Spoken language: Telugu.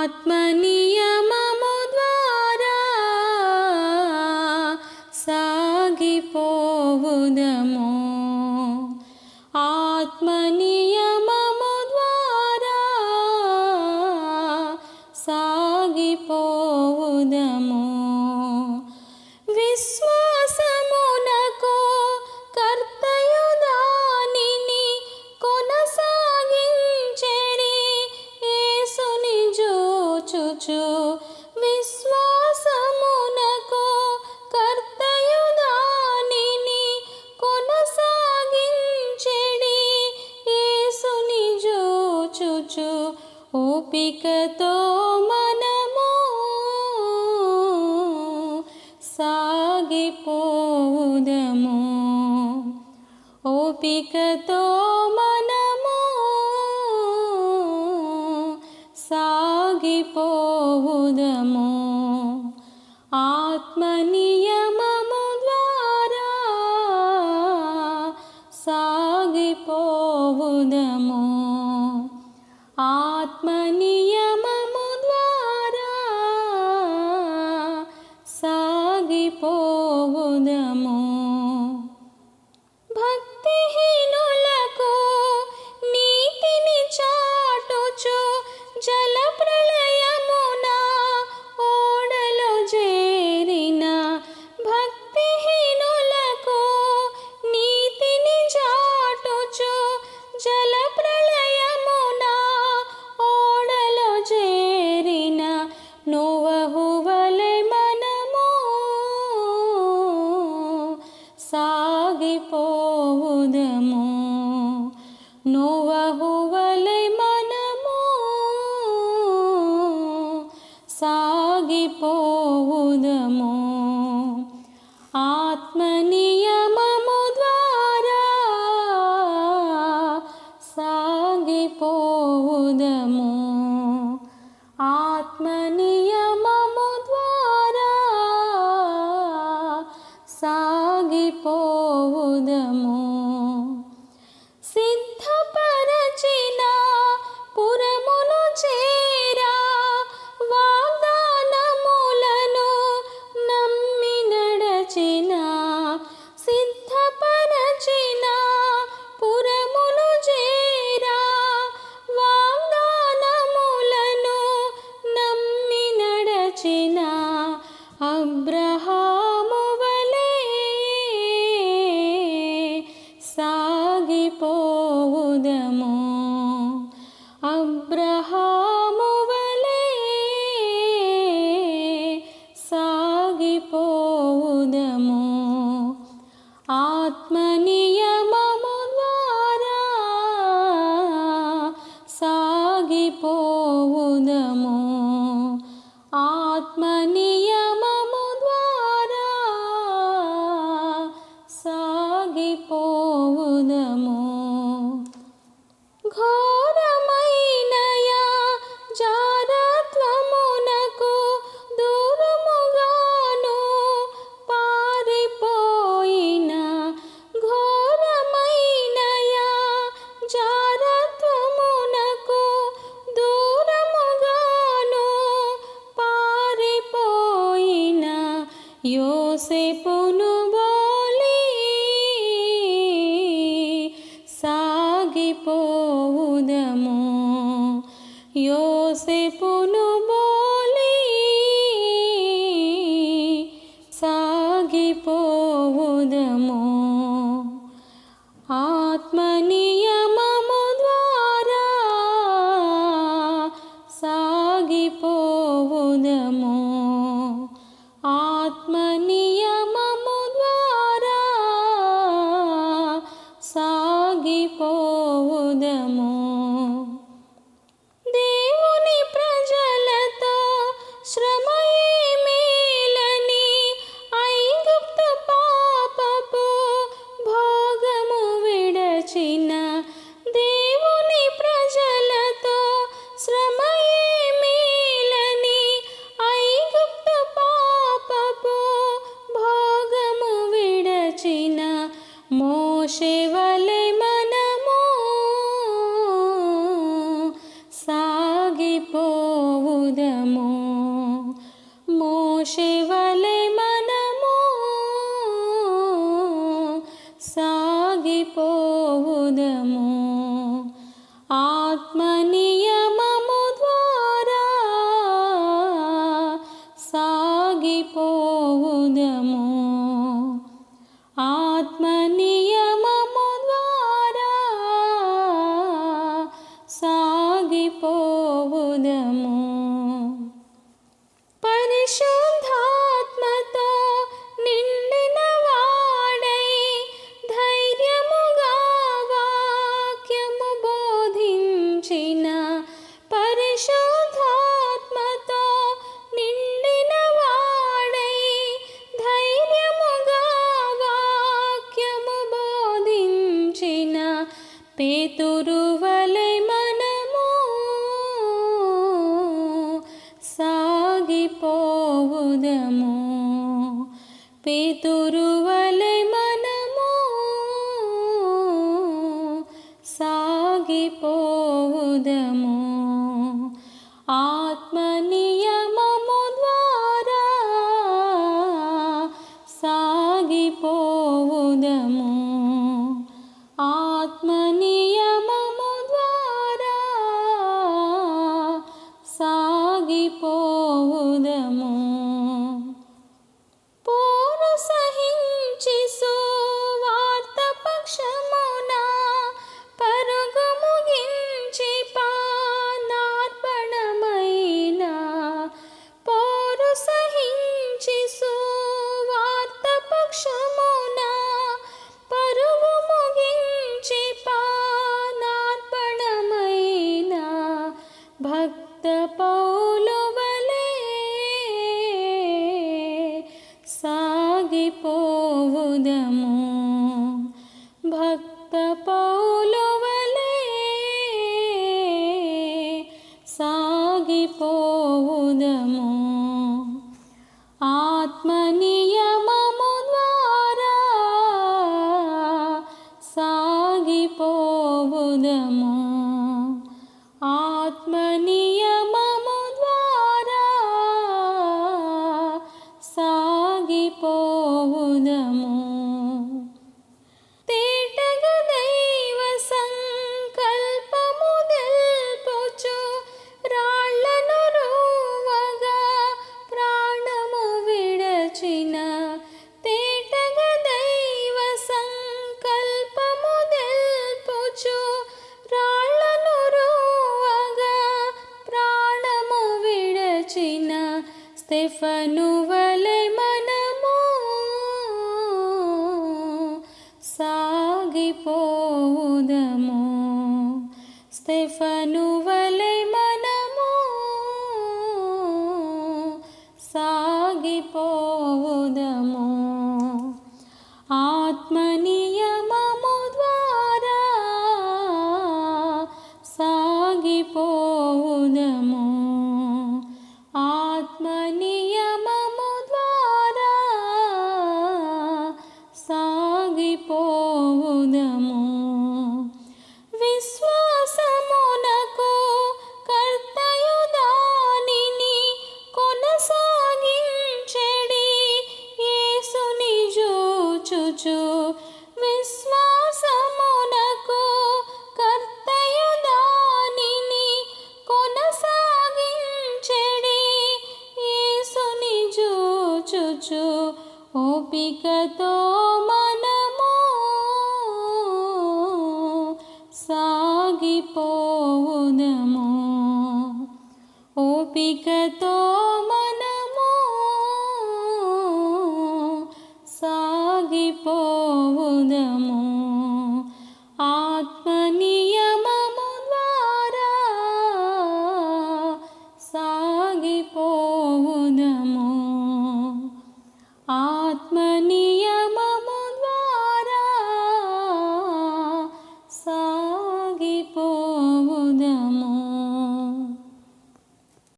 ఆత్మనియమము ద్వారా సాగిపోవుదము. ఆత్మనియమము ద్వారా సాగిపోవుదము. విశ్వాసమునకు కర్తయు దానిని కొనసాగించెడి యేసుని జూచుచు. విశ్వాసమునకు కర్తయు దానిని కొనసాగించెడి యేసుని జూచుచు. ఓపికతో మనము సాగిపోవుదము. ఓపికతో మనము సాగిపోవుదము. ఆత్మనియమము ద్వారా సాగిపోవుదము. ఆత్మనియమము ద్వారా సాగిపోవుదము. భక్తిహీనులకు నీతిని చాటుచు జలప్రళయమున ఓడలో చేరిన. భక్తిహీనులకు నీతిని చాటుచు జలప్రళయమున ఓడలో చేరిన. నోవహు వలె మనము సాగిపోవుదము. నోవహు వలె మనము సాగిపోవుదము. ఆత్మనియమము ద్వారా సాగిపోవుదము. ఆత్మనియమము ద్వారా సాగిపోవుదము. సిద్ధపరచిన పురమును చేరా వాగ్దానములను నమ్మి నడచిన. సిద్ధపరచిన పురమును చేరా వాగ్దానములను నమ్మి నడచిన. అబ్రహాము వలె సాగిపోవుదము. అబ్రహాము వలె సాగిపోవుదము. ఆత్మనియమము ద్వారా సాగిపోవుదము. ఆత్మనియమము ద్వారా సాగిపోవుదము. ఘోరమైన జారత్వమునకు దూరముగాను పారిపోయిన. ఘోరమైన జారత్వమునకు దూరముగాను పారిపోయిన. యోసేపును బోలి సాగిపోవుదము. యోసేపును బోలి సాగిపోవుదము. ఆత్మనియమము ద్వారా సాగిపోవుదము. ఆత్మనియమము ద్వారా సాగిపోవుదము. దేవుని ప్రజల పరిశుద్ధాత్మతో నిండిన వాడై ధైర్యముగా వాక్యము బోధించిన పరిశుద్ధాత్మతో నిండిన వాడై ధైర్యముగా వాక్యము బోధించిన పేతురు వలె మనము సాగిపోవుదము. పేతురు వలె మనము సాగిపోవుదము. ఆత్మ నియమము ద్వారా సాగిపోవుదము. ఆత్మ నియమము ద్వారా సాగిపోవుదము. పోరు సహించి సువార్త పక్షమున పరుగు ముగించి పానార్పణమైన పోరు సహించి సువార్త పక్షమున పరుగు ముగించి పానార్పణమైన భక్త పౌలు వలె సాగిపోవుదము. భక్త పౌలు వలె సాగిపోవుదము. ఆత్మ నియమము ద్వారా సాగిపోవుదము. ఆత్మ నియమము ద్వారా సాగిపోవుదము. తేటగా దైవ సంకల్పము తెల్పుచు రాళ్లను రువ్వగా ప్రాణము విడచిన తేటగా దైవ సంకల్పము తెల్పుచు రాళ్లను రువ్వగా ప్రాణము విడచిన స్తెఫను వలె మనము సాగిపోవుదము. స్తెఫను వలె మనము సాగిపోవుదము. ఆత్మ నియమము ద్వారా సాగిపోవుదము. ఆత్మ నియమము ద్వారా సాగిపోవుదము. విశ్వాసమునకు కర్తయు దానిని కొనసాగించెడి యేసుని జూచుచు విశ్వాసమునకు కర్తయు దానిని కొనసాగించెడి యేసుని జూచుచు ఓపికతో మనము సాగిపో